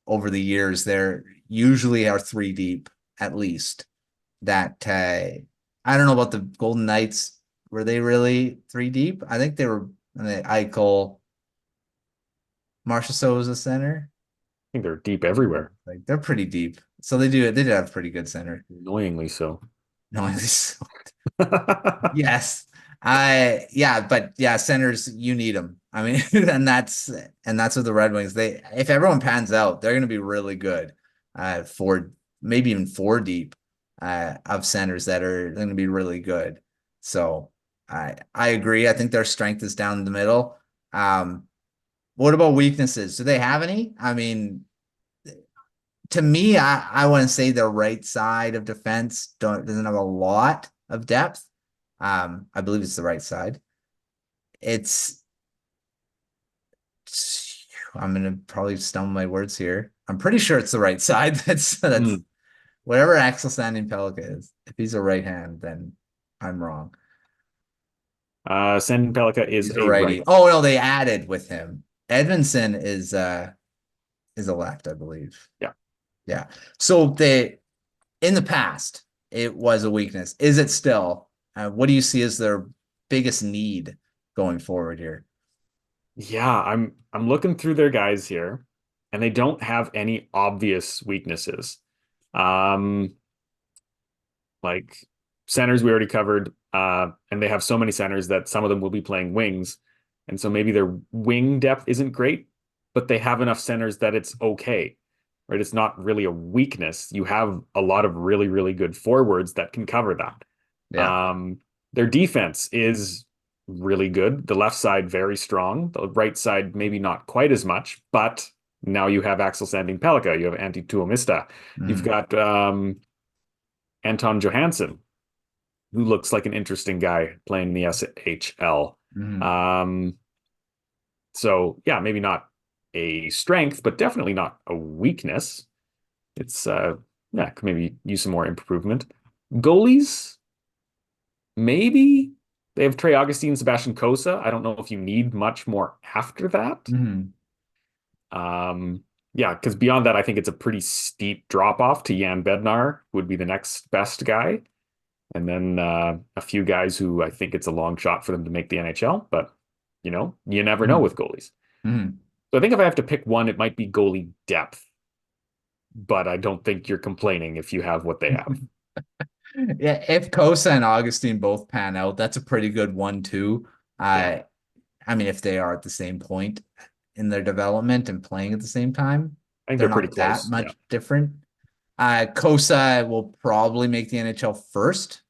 over the years, they're usually are 3 deep at least. That I don't know about the Golden Knights. Were they really 3 deep? I think they were. Eichel, Marchessault was a center. I think they're deep everywhere. Like they're pretty deep. So they did have pretty good center. Annoyingly so. Yes. But centers, you need them. I mean, and that's what the Red Wings, if everyone pans out, they're going to be really good. Maybe even 4 deep of centers that are going to be really good. So I agree. I think their strength is down the middle. What about weaknesses? Do they have any? I mean, to me, I want to say the right side of defense doesn't have a lot of depth. I believe it's the right side. I'm going to probably stumble my words here. I'm pretty sure it's the right side. That's whatever Axel Sandin Pellikka is. If he's a right hand, then I'm wrong. Sandin Pellikka is a righty. right. Oh no, they added with him. Edvinsson is a left, I believe. Yeah. So in the past, it was a weakness. Is it still? What do you see as their biggest need going forward here? Yeah, I'm looking through their guys here, and they don't have any obvious weaknesses. Like centers we already covered, and they have so many centers that some of them will be playing wings, and so maybe their wing depth isn't great, but they have enough centers that it's okay, right? It's not really a weakness. You have a lot of really, really good forwards that can cover that. Yeah. Their defense is really good. The left side, very strong. The right side, maybe not quite as much, but now you have Axel Sandin Pellikka. You have Antti Tuomista. You've got Anton Johansson, who looks like an interesting guy playing the SHL. So yeah, maybe not a strength, but definitely not a weakness. It's could maybe use some more improvement. Goalies, maybe they have Trey Augustine, Sebastian Cossa. I don't know if you need much more after that. Because beyond that, I think it's a pretty steep drop off to Jan Bednar, who would be the next best guy. And then a few guys who I think it's a long shot for them to make the NHL, but you never know with goalies. So I think if I have to pick one, it might be goalie depth, but I don't think you're complaining if you have what they have. Yeah, if Cossa and Augustine both pan out, that's a pretty good 1-2. I mean, if they are at the same point in their development and playing at the same time, I think they're pretty close. That much different. Cossa will probably make the NHL first.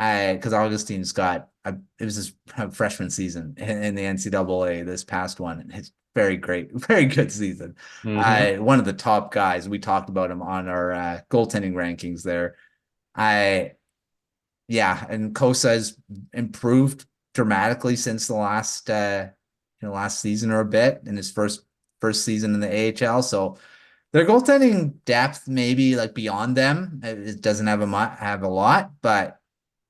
Because Augustine's got it was his freshman season in the NCAA, this past one. It's very great, very good season. One of the top guys. We talked about him on our goaltending rankings there. Yeah, and Kosa has improved dramatically since the last season or a bit in his first season in the AHL. So their goaltending depth maybe like beyond them. It doesn't have a lot, but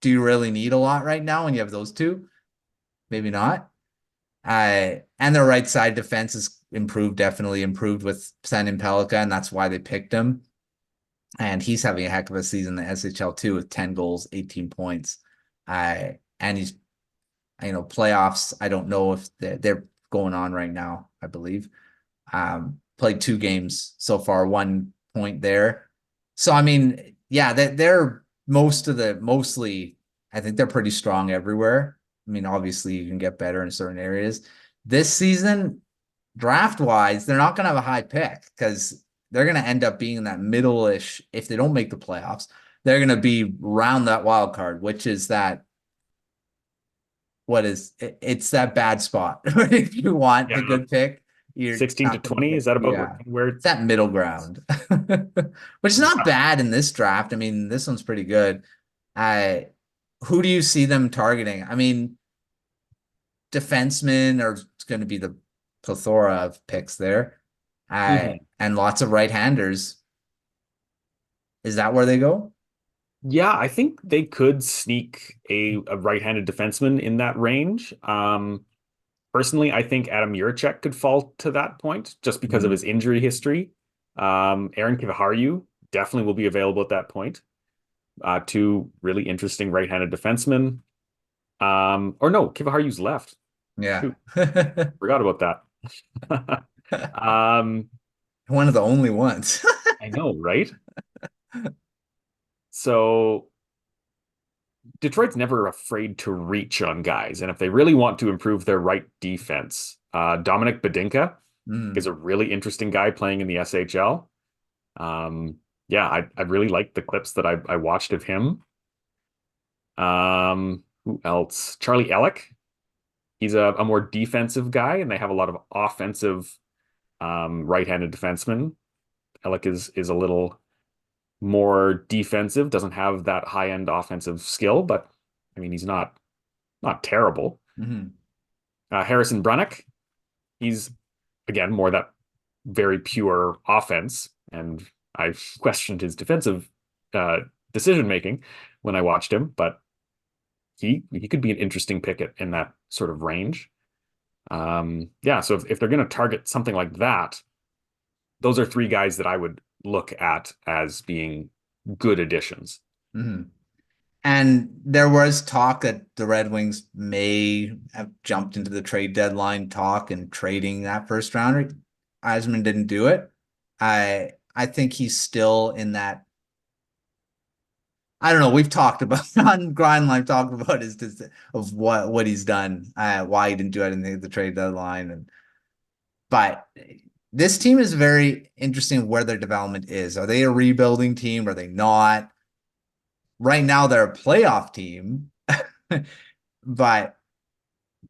do you really need a lot right now when you have those two? Maybe not. And their right side defense has definitely improved with Simon Pellikka, and that's why they picked him. And he's having a heck of a season in the SHL too, with 10 goals, 18 points. And he's, playoffs. I don't know if they're going on right now, I believe. Played 2 games so far, 1 point there. So, I mean, yeah, they're mostly, I think they're pretty strong everywhere. I mean, obviously you can get better in certain areas. This season, draft-wise, they're not going to have a high pick because they're going to end up being in that middle-ish. If they don't make the playoffs, they're going to be around that wild card, which is that, it's that bad spot. If you want a good pick, you're 16 to 20. Is that about where it's that middle ground, which is not bad in this draft. I mean, this one's pretty good. Who do you see them targeting? I mean, defensemen are going to be the plethora of picks there, and lots of right-handers. Is that where they go? Yeah, I think they could sneak a right-handed defenseman in that range. Personally, I think Adam Juracek could fall to that point just because of his injury history. Aaron Kiviharju definitely will be available at that point. 2 really interesting right-handed defensemen. Or no, Kiviharju's left. Yeah. Forgot about that. One of the only ones. I know, right? So Detroit's never afraid to reach on guys. And if they really want to improve their right defense, Dominic Badinka is a really interesting guy playing in the SHL. Yeah, I really liked the clips that I watched of him. Who else? Charlie Ellick. He's a more defensive guy, and they have a lot of offensive right-handed defensemen. Ellick is a little more defensive, doesn't have that high-end offensive skill, but I mean, he's not terrible. Harrison Brunnick, he's again more that very pure offense, and I've questioned his defensive decision making when I watched him, but he could be an interesting pick in that sort of range. Yeah, so if they're going to target something like that, those are 3 guys that I would look at as being good additions. And there was talk that the Red Wings may have jumped into the trade deadline talk and trading that first rounder. Eisman didn't do it. I think he's still in that. I don't know. We've talked about on Grindline talked about of what he's done, why he didn't do it in the trade deadline, but this team is very interesting where their development is. Are they a rebuilding team? Are they not? Right now, they're a playoff team, but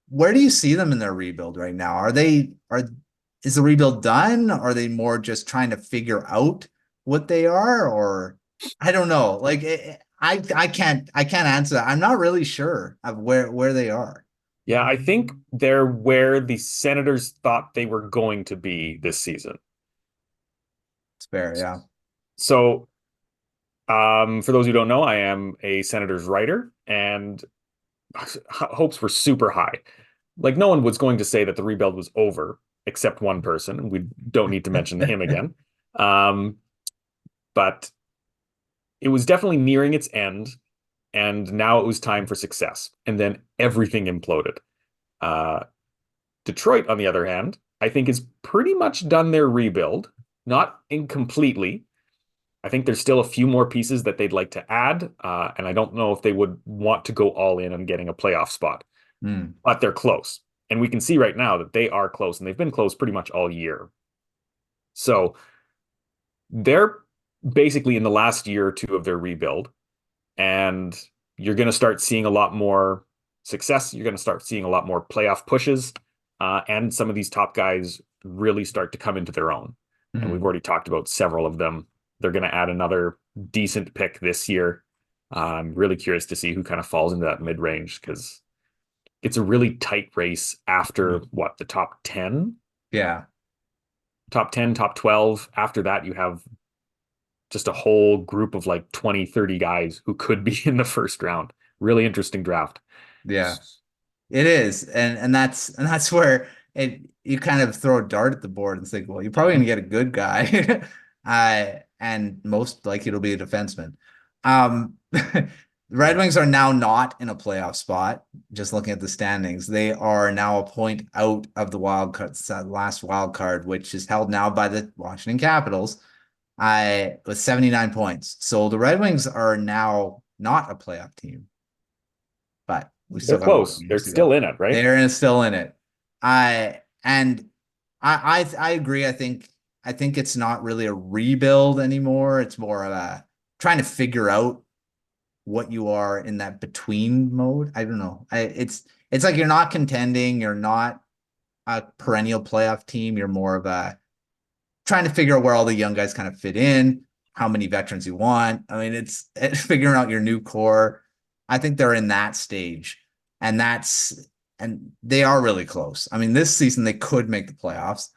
where do you see them in their rebuild right now? Is the rebuild done? Are they more just trying to figure out what they are? Or I don't know. Like I can't answer that. I'm not really sure of where they are. Yeah, I think they're where the Senators thought they were going to be this season. It's fair, yeah. So, for those who don't know, I am a Senators writer, and hopes were super high. Like, no one was going to say that the rebuild was over, except one person. We don't need to mention him again. But it was definitely nearing its end, and now it was time for success. And then everything imploded. Detroit, on the other hand, I think is pretty much done their rebuild, not incompletely. I think there's still a few more pieces that they'd like to add, and I don't know if they would want to go all in on getting a playoff spot. But they're close. And we can see right now that they are close, and they've been close pretty much all year. So they're basically in the last year or two of their rebuild. And you're going to start seeing a lot more success. You're going to start seeing a lot more playoff pushes, and some of these top guys really start to come into their own. And we've already talked about several of them. They're going to add another decent pick this year. I'm really curious to see who kind of falls into that mid-range, because it's a really tight race after the top 10? Yeah. Top 10, top 12. After that, you have just a whole group of like 20, 30 guys who could be in the first round. Really interesting draft. Yeah, it is. And that's where you kind of throw a dart at the board and think, well, you're probably gonna get a good guy. And most likely it'll be a defenseman. The Red Wings are now not in a playoff spot. Just looking at the standings, they are now a point out of the wild card, last wild card, which is held now by the Washington Capitals, with 79 points. So the Red Wings are now not a playoff team, but they're close. They're still in it, right? They're still in it. I agree. I think it's not really a rebuild anymore. It's more of a trying to figure out what you are in that between mode. I don't know. It's like you're not contending. You're not a perennial playoff team. You're more of a trying to figure out where all the young guys kind of fit in, how many veterans you want. I mean, it's figuring out your new core. I think they're in that stage, and they are really close. I mean, this season they could make the playoffs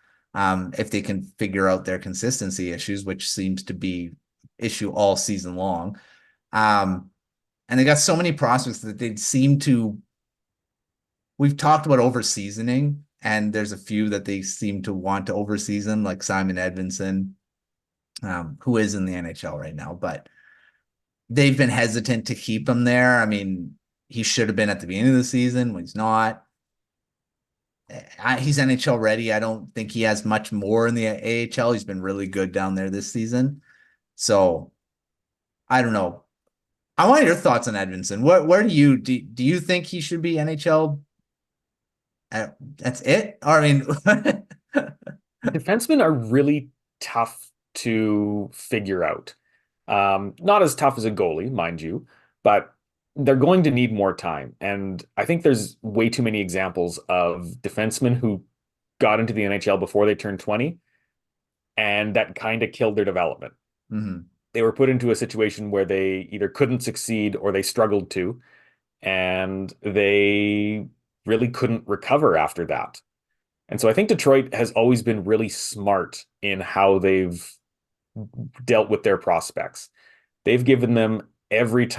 if they can figure out their consistency issues, which seems to be issue all season long. And they got so many prospects that they seem to. We've talked about overseasoning, and there's a few that they seem to want to overseason, like Simon Edvinsson, who is in the NHL right now, but they've been hesitant to keep him there. I mean, he should have been at the beginning of the season when he's not. He's NHL ready. I don't think he has much more in the AHL. He's been really good down there this season. So I don't know. I want your thoughts on Edvinsson. Where do you think he should be NHL? That's it? Or, I mean, defensemen are really tough to figure out. Not as tough as a goalie, mind you, but they're going to need more time. And I think there's way too many examples of defensemen who got into the NHL before they turned 20, and that kind of killed their development. Mm-hmm. They were put into a situation where they either couldn't succeed or they struggled to, and they really couldn't recover after that. And so I think Detroit has always been really smart in how they've dealt with their prospects. They've given them every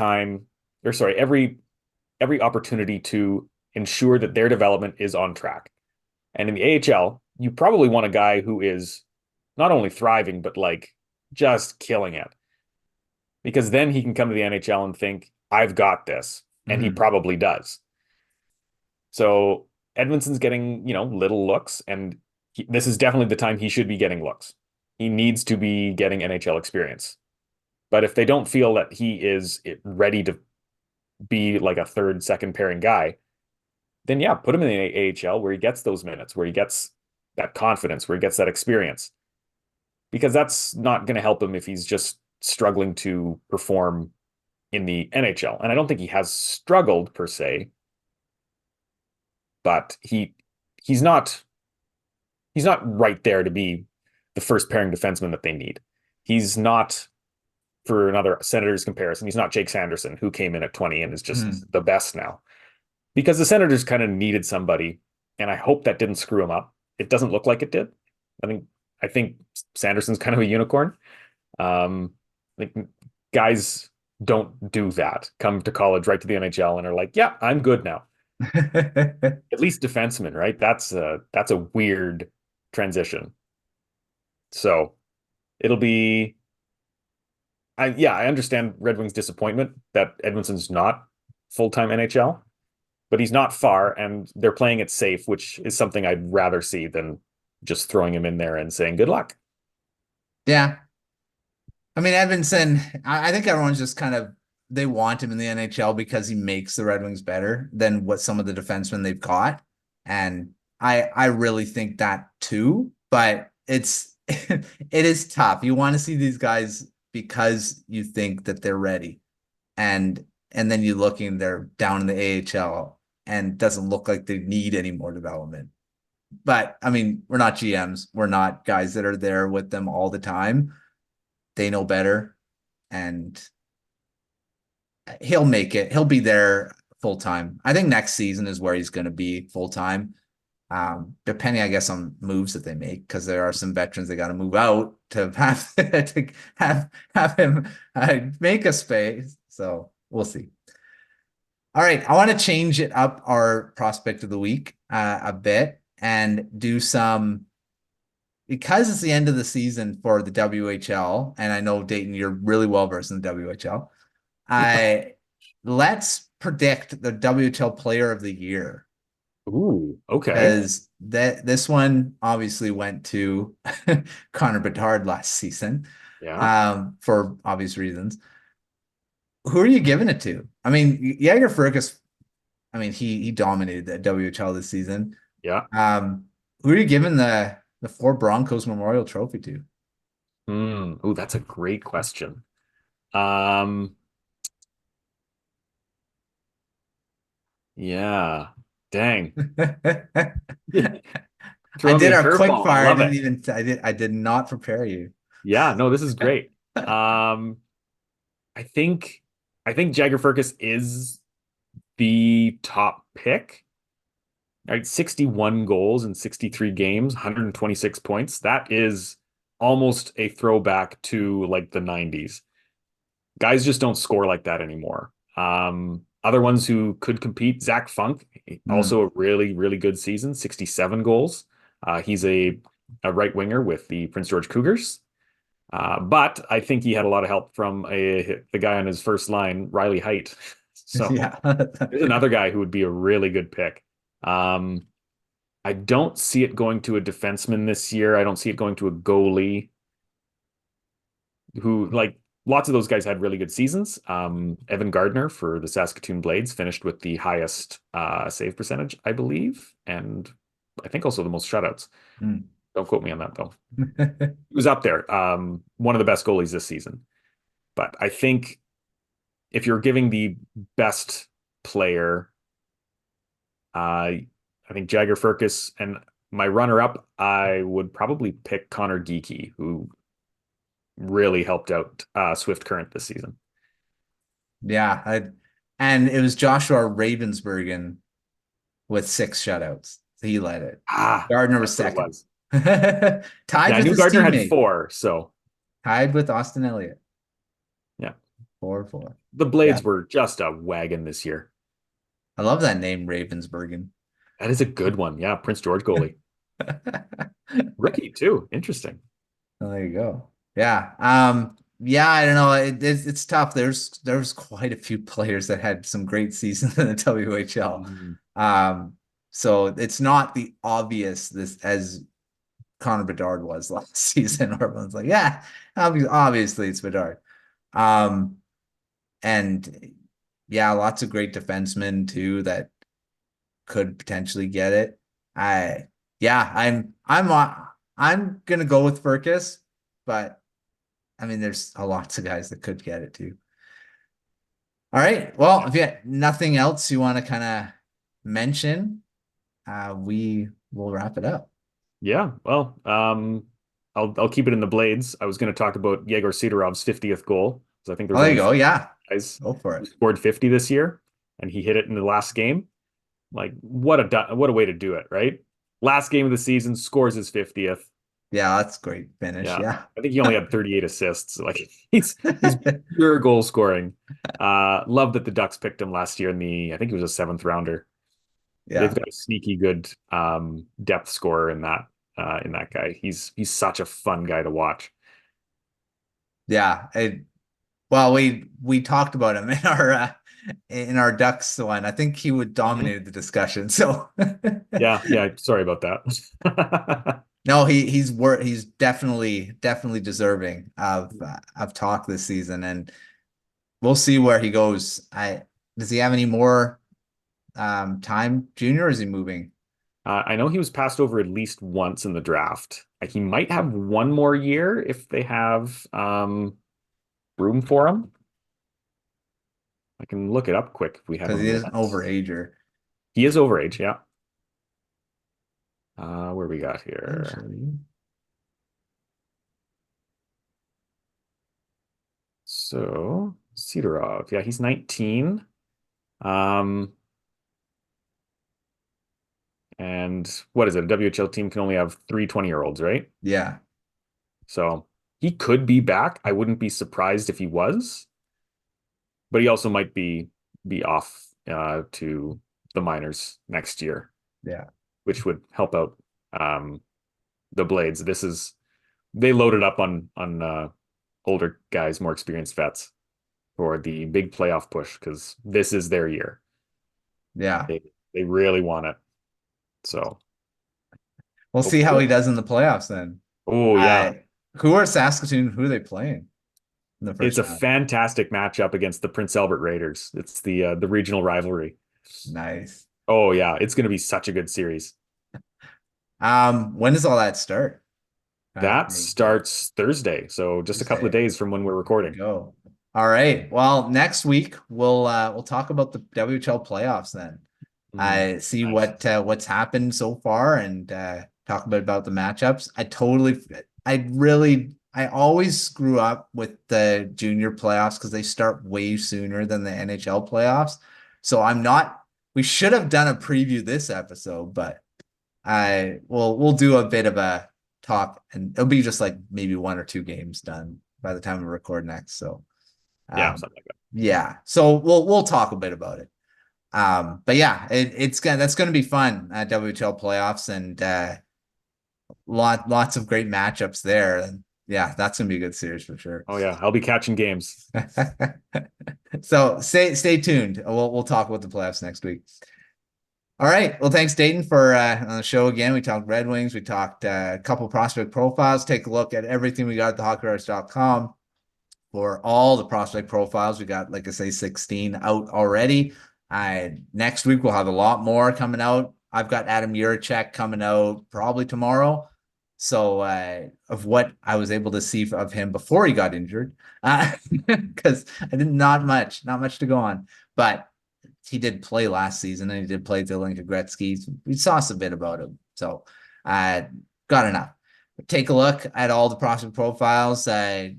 opportunity to ensure that their development is on track. And in the AHL, you probably want a guy who is not only thriving, but like just killing it. Because then he can come to the NHL and think, I've got this. And he probably does. So Edvinsson's getting, little looks, and this is definitely the time he should be getting looks. He needs to be getting NHL experience. But if they don't feel that he is ready to be like a third, second pairing guy, then yeah, put him in the AHL where he gets those minutes, where he gets that confidence, where he gets that experience. Because that's not going to help him if he's just struggling to perform in the NHL. And I don't think he has struggled per se, but he's not right there to be the first pairing defenseman that they need. He's not, for another Senators comparison, he's not Jake Sanderson, who came in at 20 and is just the best now. Because the Senators kind of needed somebody, and I hope that didn't screw him up. It doesn't look like it did. I think Sanderson's kind of a unicorn. Like, guys don't do that. Come to college, right to the NHL, and are like, yeah, I'm good now. At least defenseman, right? That's a weird transition. So it'll be, I understand Red Wings' disappointment that Edvindsson's not full-time NHL, but he's not far, and they're playing it safe, which is something I'd rather see than just throwing him in there and saying good luck. Yeah. I mean, Edvinsson, I think everyone's just they want him in the NHL because he makes the Red Wings better than what some of the defensemen they've got. And I really think that too, but it is tough. You want to see these guys because you think that they're ready. And and then you looking, they're down in the AHL and doesn't look like they need any more development. But I mean, we're not GMs. We're not guys that are there with them all the time. They know better, and he'll make it. He'll be there full time. I think next season is where he's going to be full time. Depending, I guess, on moves that they make, because there are some veterans they got to move out to have him make a space. So we'll see. All right, I want to change it up our prospect of the week a bit and do some, because it's the end of the season for the WHL, and I know Dayton, you're really well versed in the WHL. Let's predict the WHL Player of the Year. Ooh, okay. Because this one obviously went to Connor Bedard last season, for obvious reasons. Who are you giving it to? I mean, Jagger Fergus, I mean, he dominated the WHL this season. Yeah. Who are you giving the Four Broncos Memorial Trophy to? Oh, that's a great question. Yeah. Dang. I did our quick fire. I did not prepare you. Yeah, no, this is great. I think Jagger Fergus is the top pick. Right, 61 goals in 63 games, 126 points. That is almost a throwback to like the 90s. Guys just don't score like that anymore. Other ones who could compete, Zach Funk, also a really, really good season, 67 goals. He's a right winger with the Prince George Cougars. But I think he had a lot of help from the guy on his first line, Riley Height. So yeah. There's another guy who would be a really good pick. I don't see it going to a defenseman this year. I don't see it going to a goalie who, like, lots of those guys had really good seasons. Evan Gardner for the Saskatoon Blades finished with the highest save percentage, I believe, and I think also the most shutouts. Don't quote me on that, though. He was up there. One of the best goalies this season. But I think if you're giving the best player, I think Jagger Fergus, and my runner-up, I would probably pick Connor Geekie, who really helped out Swift Current this season. Yeah, and it was Joshua Ravensbergen with 6 shutouts. He led it. Gardner was second. Tied I with knew his Gardner teammate. had 4, so tied with Austin Elliott. Yeah, 4-4. The Blades were just a wagon this year. I love that name, Ravensbergen. That is a good one. Yeah, Prince George goalie. Rookie too. Interesting. Oh, there you go. Yeah. Yeah, I don't know. It's tough. There's quite a few players that had some great seasons in the WHL. So it's not the obvious this as Connor Bedard was last season. Everyone's like, yeah, obviously it's Bedard. And yeah, lots of great defensemen too that could potentially get it. I'm gonna go with Fergus, but I mean, there's lots of guys that could get it too. All right. Well, if you have nothing else you want to kind of mention, we will wrap it up. Yeah. Well, I'll keep it in the Blades. I was going to talk about Yegor Sidorov's 50th goal. So I think there you go. Yeah. Guys go for it. Scored 50 this year, and he hit it in the last game. Like, what a way to do it, right? Last game of the season, scores his 50th. Yeah, that's great finish. Yeah. I think he only had 38 assists. Like, he's pure goal scoring. Love that the Ducks picked him last year I think he was a 7th rounder. Yeah. They've got a sneaky good depth scorer in that guy. He's such a fun guy to watch. Yeah. Well, we talked about him in our Ducks one. I think he would dominate the discussion. So yeah. Sorry about that. No, he's definitely deserving of talk this season, and we'll see where he goes. Does he have any more time, Junior, or is he moving? I know he was passed over at least once in the draft. He might have one more year if they have room for him. I can look it up quick if we have a because he is an minute. overager. He is overage, yeah. Where we got here? Actually. So Sidorov, yeah, he's 19. And what is it? A WHL team can only have 3 20-year-olds, right? Yeah. So he could be back. I wouldn't be surprised if he was, but he also might be off to the minors next year. Yeah. Which would help out the Blades. They loaded up on older guys, more experienced vets for the big playoff push because this is their year. Yeah. They really want it. So we'll see how he does in the playoffs then. Oh, yeah. Who are Saskatoon? Who are they playing in the It's first a round? fantastic matchup against the Prince Albert Raiders. It's the regional rivalry. Nice. Oh, yeah. It's going to be such a good series. When does all that start? That starts Thursday, so just a couple of days from when we're recording. Go. All right. Well, next week we'll talk about the WHL playoffs then. I see nice. What's happened so far and talk about the matchups. I always screw up with the junior playoffs because they start way sooner than the NHL playoffs. So we should have done a preview this episode, but we'll do a bit of a talk and it'll be just like maybe 1 or 2 games done by the time we record next. So yeah, something like that. Yeah. So we'll talk a bit about it. But yeah, that's gonna be fun at WHL playoffs and lots of great matchups there. And yeah, that's gonna be a good series for sure. Oh yeah, I'll be catching games. So stay tuned. We'll talk about the playoffs next week. All right. Well, thanks, Dayton, for on the show again. We talked Red Wings. We talked a couple prospect profiles. Take a look at everything we got at thehockeywriters.com for all the prospect profiles. We got, like I say, 16 out already. Next week we'll have a lot more coming out. I've got Adam Juracek coming out probably tomorrow. So of what I was able to see of him before he got injured, because I did not much to go on, but he did play last season and he did play Zelenka Gretzky. We saw a bit about him. So got enough. Take a look at all the prospect profiles and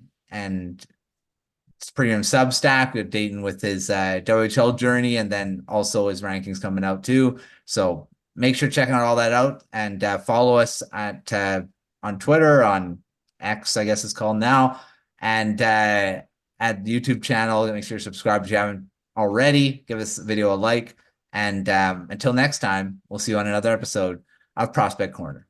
it's premium Substack with Dayton with his WHL journey and then also his rankings coming out too. So make sure checking all that out and follow us at on Twitter, on X, I guess it's called now, and at the YouTube channel. Make sure you subscribe if you haven't already. Give this video a like. And until next time, we'll see you on another episode of Prospect Corner.